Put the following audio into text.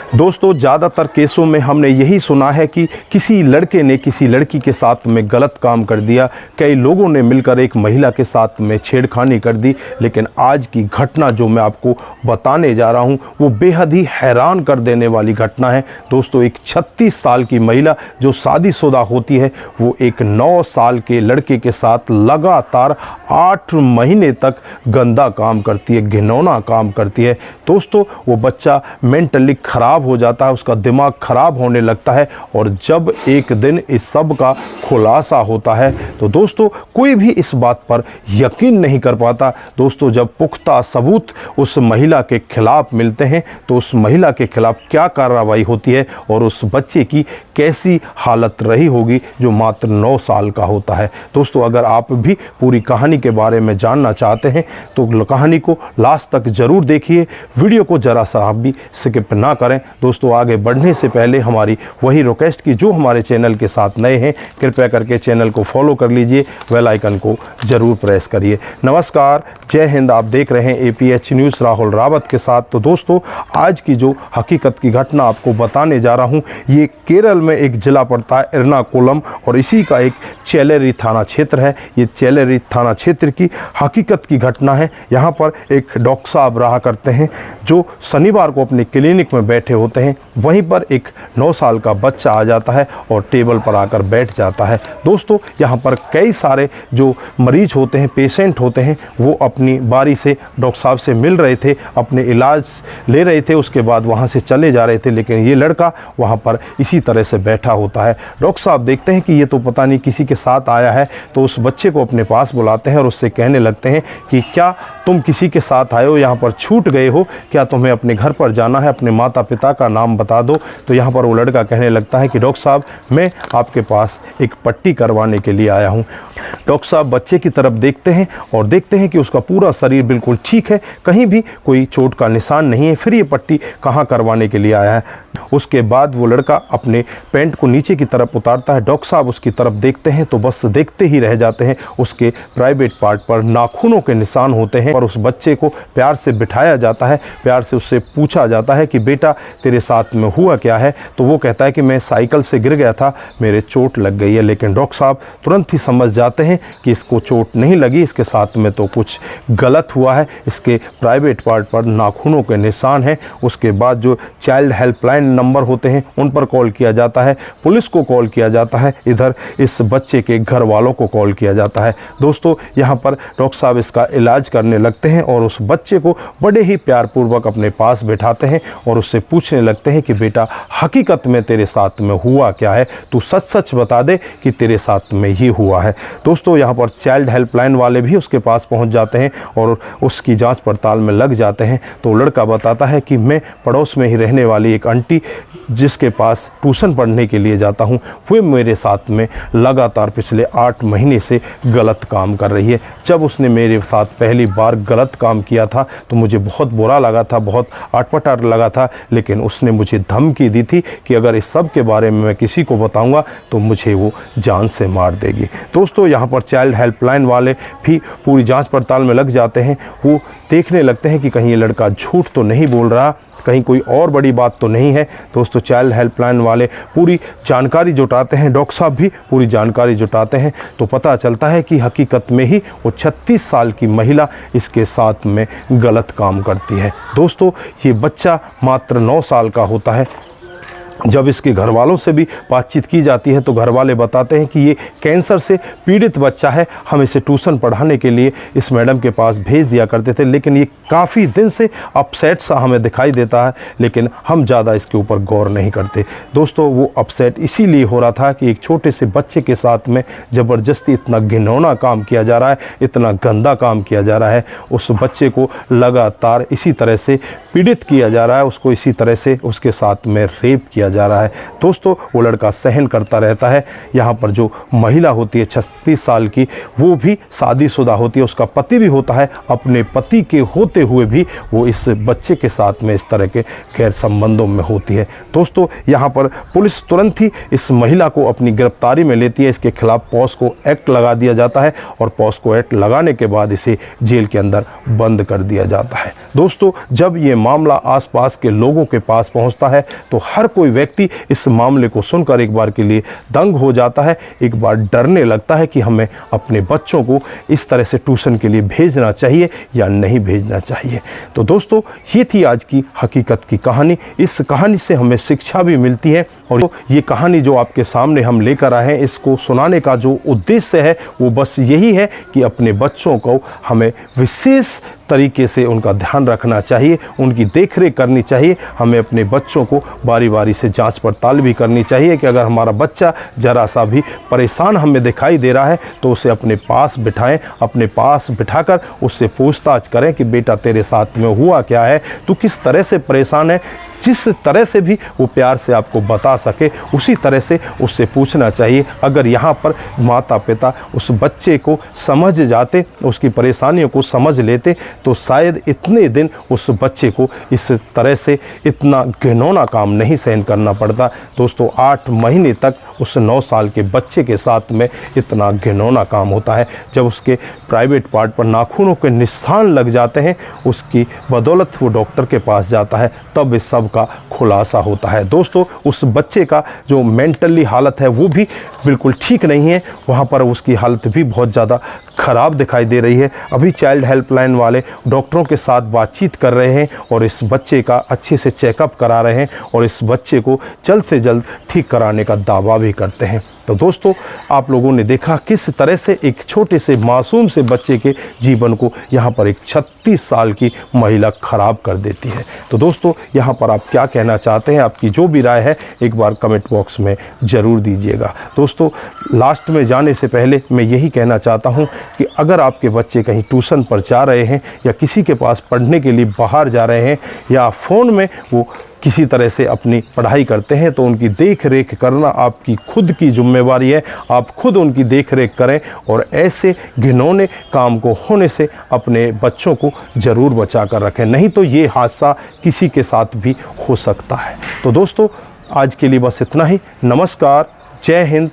दोस्तों, ज़्यादातर केसों में हमने यही सुना है कि किसी लड़के ने किसी लड़की के साथ में गलत काम कर दिया, कई लोगों ने मिलकर एक महिला के साथ में छेड़खानी कर दी। लेकिन आज की घटना जो मैं आपको बताने जा रहा हूं वो बेहद ही हैरान कर देने वाली घटना है। दोस्तों, एक 36 साल की महिला जो शादीशुदा होती है वो एक 9 साल के लड़के के साथ लगातार 8 महीने तक गंदा काम करती है, घिनौना काम करती है। दोस्तों, वो बच्चा मेंटली खराब हो जाता है, उसका दिमाग खराब होने लगता है और जब एक दिन इस सब का खुलासा होता है तो दोस्तों कोई भी इस बात पर यकीन नहीं कर पाता। दोस्तों, जब पुख्ता सबूत उस महिला के खिलाफ मिलते हैं तो उस महिला के खिलाफ क्या कार्रवाई होती है और उस बच्चे की कैसी हालत रही होगी जो मात्र 9 साल का होता है। दोस्तों, अगर आप भी पूरी कहानी के बारे में जानना चाहते हैं तो कहानी को लास्ट तक जरूर देखिए, वीडियो को जरा सा आप भी स्किप ना करें। दोस्तों, आगे बढ़ने से पहले हमारी वही रिक्वेस्ट की जो हमारे चैनल के साथ नए हैं, कृपया करके चैनल को फॉलो कर लीजिए, बेल आइकन को जरूर प्रेस करिए। नमस्कार, जय हिंद। आप देख रहे हैं APH न्यूज़ राहुल रावत के साथ। तो दोस्तों, आज की जो हकीकत की घटना आपको बताने जा रहा हूं ये केरल में एक जिला पड़ता है एर्नाकुलम और इसी का एक चेलेरी थाना क्षेत्र है। ये चेलेरी थाना क्षेत्र की हकीकत की घटना है। यहाँ पर एक डॉक्टर साहब रहा करते हैं जो शनिवार को अपने क्लिनिक में बैठे होते हैं। वहीं पर एक 9 साल का बच्चा आ जाता है और टेबल पर आकर बैठ जाता है। दोस्तों, यहाँ पर कई सारे जो मरीज होते हैं, पेशेंट होते हैं, वो अपनी बारी से डॉक्टर साहब से मिल रहे थे, अपने इलाज ले रहे थे, उसके बाद वहाँ से चले जा रहे थे। लेकिन ये लड़का वहाँ पर इसी तरह से बैठा होता है। डॉक्टर साहब देखते हैं कि ये तो पता नहीं किसी के साथ आया है, तो उस बच्चे को अपने पास बुलाते हैं और उससे कहने लगते हैं कि क्या तुम किसी के साथ आए हो, यहाँ पर छूट गए हो क्या, तुम्हें अपने घर पर जाना है, अपने माता पिता का नाम बता दो। तो यहाँ पर वो लड़का कहने लगता है कि डॉक्टर साहब, मैं आपके पास एक पट्टी करवाने के लिए आया हूँ। डॉक्टर साहब बच्चे की तरफ देखते हैं और देखते हैं कि उसका पूरा शरीर बिल्कुल ठीक है, कहीं भी कोई चोट का निशान नहीं है, फिर ये पट्टी कहाँ करवाने के लिए आया है। उसके बाद वो लड़का अपने पैंट को नीचे की तरफ उतारता है। डॉक्टर साहब उसकी तरफ देखते हैं तो बस देखते ही रह जाते हैं। उसके प्राइवेट पार्ट पर नाखूनों के निशान होते हैं और उस बच्चे को प्यार से बिठाया जाता है, प्यार से उससे पूछा जाता है कि बेटा तेरे साथ में हुआ क्या है। तो वो कहता है कि मैं साइकिल से गिर गया था, मेरे चोट लग गई है। लेकिन डॉक्टर साहब तुरंत ही समझ जाते हैं कि इसको चोट नहीं लगी, इसके साथ में तो कुछ गलत हुआ है, इसके प्राइवेट पार्ट पर नाखूनों के निशान हैं। उसके बाद जो चाइल्ड हेल्पलाइन नंबर होते हैं उन पर कॉल किया जाता है, पुलिस को कॉल किया जाता है, इधर इस बच्चे के घर वालों को कॉल किया जाता है। दोस्तों, यहाँ पर डॉक्टर साहब इसका इलाज करने लगते हैं और उस बच्चे को बड़े ही प्यारपूर्वक अपने पास बैठाते हैं और उससे पूछने लगते हैं कि बेटा हकीकत में तेरे साथ में हुआ क्या है, तू सच सच बता दे कि तेरे साथ में ही हुआ है। दोस्तों, यहाँ पर चाइल्ड हेल्पलाइन वाले भी उसके पास पहुँच जाते हैं और उसकी जाँच पड़ताल में लग जाते हैं। तो लड़का बताता है कि मैं पड़ोस में ही रहने वाली एक आंटी जिसके पास ट्यूशन पढ़ने के लिए जाता हूं, वो मेरे साथ में लगातार पिछले 8 महीने से गलत काम कर रही है। जब उसने मेरे साथ पहली बार गलत काम किया था तो मुझे बहुत बुरा लगा था, बहुत अटपटा लगा था, लेकिन उसने मुझे धमकी दी थी कि अगर इस सब के बारे में मैं किसी को बताऊंगा तो मुझे वो जान से मार देगी। दोस्तों, यहाँ पर चाइल्ड हेल्पलाइन वाले भी पूरी जाँच पड़ताल में लग जाते हैं। वो देखने लगते हैं कि कहीं ये लड़का झूठ तो नहीं बोल रहा, कहीं कोई और बड़ी बात तो नहीं है। दोस्तों, चाइल्ड हेल्पलाइन वाले पूरी जानकारी जुटाते हैं, डॉक्टर साहब भी पूरी जानकारी जुटाते हैं तो पता चलता है कि हकीकत में ही वो 36 साल की महिला इसके साथ में गलत काम करती है। दोस्तों, ये बच्चा मात्र 9 साल का होता है। जब इसके घर वालों से भी बातचीत की जाती है तो घर वाले बताते हैं कि ये कैंसर से पीड़ित बच्चा है, हम इसे ट्यूशन पढ़ाने के लिए इस मैडम के पास भेज दिया करते थे, लेकिन ये काफ़ी दिन से अपसेट सा हमें दिखाई देता है, लेकिन हम ज़्यादा इसके ऊपर गौर नहीं करते। दोस्तों, वो अपसेट इसीलिए हो रहा था कि एक छोटे से बच्चे के साथ में ज़बरदस्ती इतना घिनौना काम किया जा रहा है, इतना गंदा काम किया जा रहा है। उस बच्चे को लगातार इसी तरह से पीड़ित किया जा रहा है, उसको इसी तरह से उसके साथ में रेप किया दिया जा रहा है। दोस्तों वो लड़का सहन करता रहता है। यहाँ पर जो महिला होती है 36 साल की, वो भी शादीशुदा होती है, उसका पति भी होता है। अपने पति के होते हुए भी वो इस बच्चे के साथ में इस तरह के गैर संबंधों में होती है। दोस्तों यहाँ पर पुलिस तुरंत ही इस महिला को अपनी गिरफ्तारी में लेती है। इसके खिलाफ पॉस्को एक्ट लगा दिया जाता है और पॉस्को एक्ट लगाने के बाद इसे जेल के अंदर बंद कर दिया जाता है। दोस्तों जब ये मामला आसपास के लोगों के पास पहुंचता है तो हर कोई व्यक्ति इस मामले को सुनकर एक बार के लिए दंग हो जाता है, एक बार डरने लगता है कि हमें अपने बच्चों को इस तरह से ट्यूशन के लिए भेजना चाहिए या नहीं भेजना चाहिए। तो दोस्तों ये थी आज की हकीकत की कहानी। इस कहानी से हमें शिक्षा भी मिलती है और ये कहानी जो आपके सामने हम लेकर आए हैं, इसको सुनाने का जो उद्देश्य है वो बस यही है कि अपने बच्चों को हमें विशेष तरीके से उनका ध्यान रखना चाहिए, उनकी देखरेख करनी चाहिए। हमें अपने बच्चों को बारी बारी से जांच पड़ताल भी करनी चाहिए कि अगर हमारा बच्चा ज़रा सा भी परेशान हमें दिखाई दे रहा है तो उसे अपने पास बिठाएं, अपने पास बिठाकर उससे पूछताछ करें कि बेटा तेरे साथ में हुआ क्या है, तू किस तरह से परेशान है। जिस तरह से भी वो प्यार से आपको बता सके उसी तरह से उससे पूछना चाहिए। अगर यहाँ पर माता पिता उस बच्चे को समझ जाते, उसकी परेशानियों को समझ लेते तो शायद इतने दिन उस बच्चे को इस तरह से इतना घिनौना काम नहीं सहन करना पड़ता। दोस्तों 8 महीने तक उस 9 साल के बच्चे के साथ में इतना घिनौना काम होता है। जब उसके प्राइवेट पार्ट पर नाखूनों के निशान लग जाते हैं, उसकी बदौलत वो डॉक्टर के पास जाता है, तब इस सब का खुलासा होता है। दोस्तों उस बच्चे का जो मेंटली हालत है वो भी बिल्कुल ठीक नहीं है, वहाँ पर उसकी हालत भी बहुत ज़्यादा ख़राब दिखाई दे रही है। अभी चाइल्ड हेल्पलाइन वाले डॉक्टरों के साथ बातचीत कर रहे हैं और इस बच्चे का अच्छे से चेकअप करा रहे हैं और इस बच्चे को जल्द से जल्द ठीक कराने का दावा भी करते हैं। तो दोस्तों आप लोगों ने देखा किस तरह से एक छोटे से मासूम से बच्चे के जीवन को यहाँ पर एक 36 साल की महिला ख़राब कर देती है। तो दोस्तों यहाँ पर आप क्या कहना चाहते हैं, आपकी जो भी राय है एक बार कमेंट बॉक्स में ज़रूर दीजिएगा। दोस्तों लास्ट में जाने से पहले मैं यही कहना चाहता हूँ कि अगर आपके बच्चे कहीं ट्यूशन पर जा रहे हैं या किसी के पास पढ़ने के लिए बाहर जा रहे हैं या फ़ोन में वो किसी तरह से अपनी पढ़ाई करते हैं तो उनकी देख रेख करना आपकी खुद की जिम्मेवारी है। आप खुद उनकी देख रेख करें और ऐसे घिनौने काम को होने से अपने बच्चों को ज़रूर बचा कर रखें, नहीं तो ये हादसा किसी के साथ भी हो सकता है। तो दोस्तों आज के लिए बस इतना ही। नमस्कार, जय हिंद,